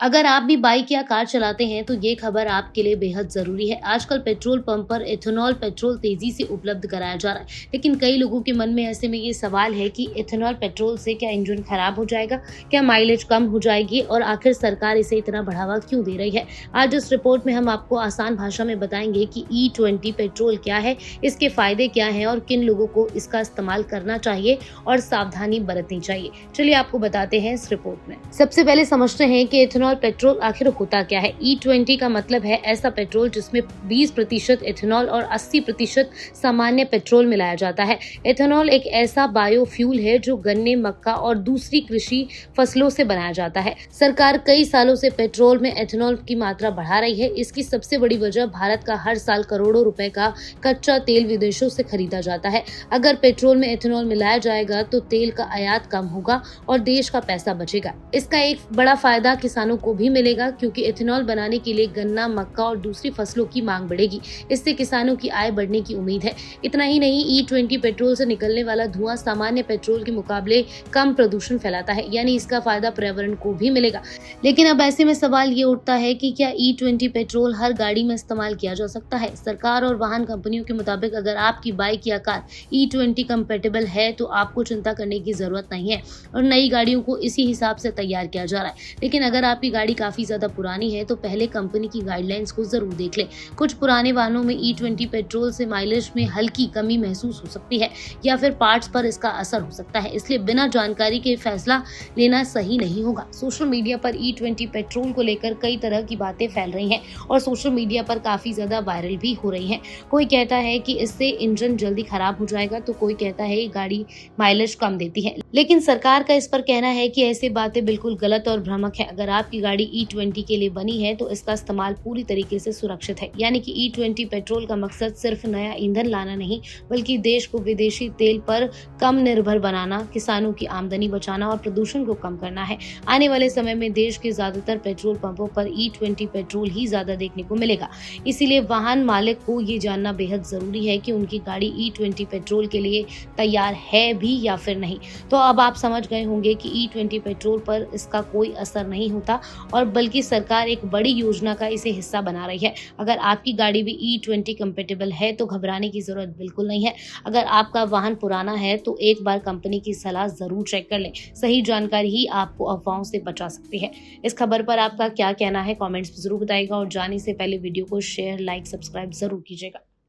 अगर आप भी बाइक या कार चलाते हैं तो ये खबर आपके लिए बेहद जरूरी है। आजकल पेट्रोल पंप पर एथेनॉल पेट्रोल तेजी से उपलब्ध कराया जा रहा है, लेकिन कई लोगों के मन में ऐसे में ये सवाल है कि एथेनॉल पेट्रोल से क्या इंजन खराब हो जाएगा, क्या माइलेज कम हो जाएगी और आखिर सरकार इसे इतना बढ़ावा क्यों दे रही है। आज इस रिपोर्ट में हम आपको आसान भाषा में बताएंगे कि E20 पेट्रोल क्या है, इसके फायदे क्या हैं और किन लोगों को इसका इस्तेमाल करना चाहिए और सावधानी बरतनी चाहिए। चलिए आपको बताते हैं इस रिपोर्ट में। सबसे पहले समझते हैं कि एथेनॉल पेट्रोल आखिर होता क्या है। E20 का मतलब है ऐसा पेट्रोल जिसमें 20% एथेनॉल और 80% सामान्य पेट्रोल मिलाया जाता है। एथेनॉल एक ऐसा बायोफ्यूल है जो गन्ने, मक्का और दूसरी कृषि फसलों से बनाया जाता है। सरकार कई सालों से पेट्रोल में एथेनॉल की मात्रा बढ़ा रही है। इसकी सबसे बड़ी वजह भारत का हर साल करोड़ों रुपए का कच्चा तेल विदेशों से खरीदा जाता है। अगर पेट्रोल में एथेनॉल मिलाया जाएगा तो तेल का आयात कम होगा और देश का पैसा बचेगा। इसका एक बड़ा फायदा किसानों को भी मिलेगा, क्योंकि एथेनॉल बनाने के लिए गन्ना, मक्का और दूसरी फसलों की मांग बढ़ेगी। इससे किसानों की आय बढ़ने की उम्मीद है। इतना ही नहीं, E20 पेट्रोल से निकलने वाला धुआं सामान्य पेट्रोल के मुकाबले कम प्रदूषण फैलाता है, यानी इसका फायदा पर्यावरण को भी मिलेगा। लेकिन अब ऐसे में सवाल ये उठता है कि क्या E20 पेट्रोल हर गाड़ी में इस्तेमाल किया जा सकता है। सरकार और वाहन कंपनियों के मुताबिक अगर आपकी बाइक या कार E20 कंपैटिबल है तो आपको चिंता करने की जरूरत नहीं है और नई गाड़ियों को इसी हिसाब से तैयार किया जा रहा है। लेकिन अगर आपकी गाड़ी काफी ज्यादा पुरानी है तो पहले कंपनी की गाइडलाइंस को जरूर देख लें। कुछ पुराने वाहनों में E20 पेट्रोल से माइलेज में हल्की कमी महसूस हो सकती है या फिर पार्ट्स पर इसका असर हो सकता है, इसलिए बिना जानकारी के फैसला लेना सही नहीं होगा। सोशल मीडिया पर E20 पेट्रोल को लेकर कई तरह की बातें फैल रही हैं और सोशल मीडिया पर काफी ज्यादा वायरल भी हो रही हैं। कोई कहता है कि इससे इंजन जल्दी खराब हो जाएगा तो कोई कहता है ये गाड़ी माइलेज कम देती है। लेकिन सरकार का इस पर कहना है कि ऐसी बातें बिल्कुल गलत और भ्रामक है। अगर आपकी गाड़ी E20 के लिए बनी है तो इसका इस्तेमाल पूरी तरीके से सुरक्षित है, यानी कि E20 पेट्रोल का मकसद सिर्फ नया ईंधन लाना नहीं, बल्कि देश को विदेशी तेल पर कम निर्भर बनाना, किसानों की आमदनी बचाना और प्रदूषण को कम करना है। आने वाले समय में देश के ज्यादातर पेट्रोल पंपों पर E20 पेट्रोल ही ज्यादा देखने को मिलेगा। इसीलिए वाहन मालिक को ये जानना बेहद जरूरी है कि उनकी गाड़ी E20 पेट्रोल के लिए तैयार है भी या फिर नहीं। तो अब आप समझ गए होंगे कि E20 पेट्रोल पर इसका कोई असर नहीं होता और बल्कि सरकार एक बड़ी योजना का इसे हिस्सा बना रही है। अगर आपकी गाड़ी भी E20 कंपैटिबल है तो घबराने की जरूरत बिल्कुल नहीं है। अगर आपका वाहन पुराना है तो एक बार कंपनी की सलाह जरूर चेक कर लें। सही जानकारी ही आपको अफवाहों से बचा सकती है। इस खबर पर आपका क्या कहना है, कमेंट्स में जरूर बताइएगा और जाने से पहले वीडियो को शेयर, लाइक, सब्सक्राइब जरूर कीजिएगा।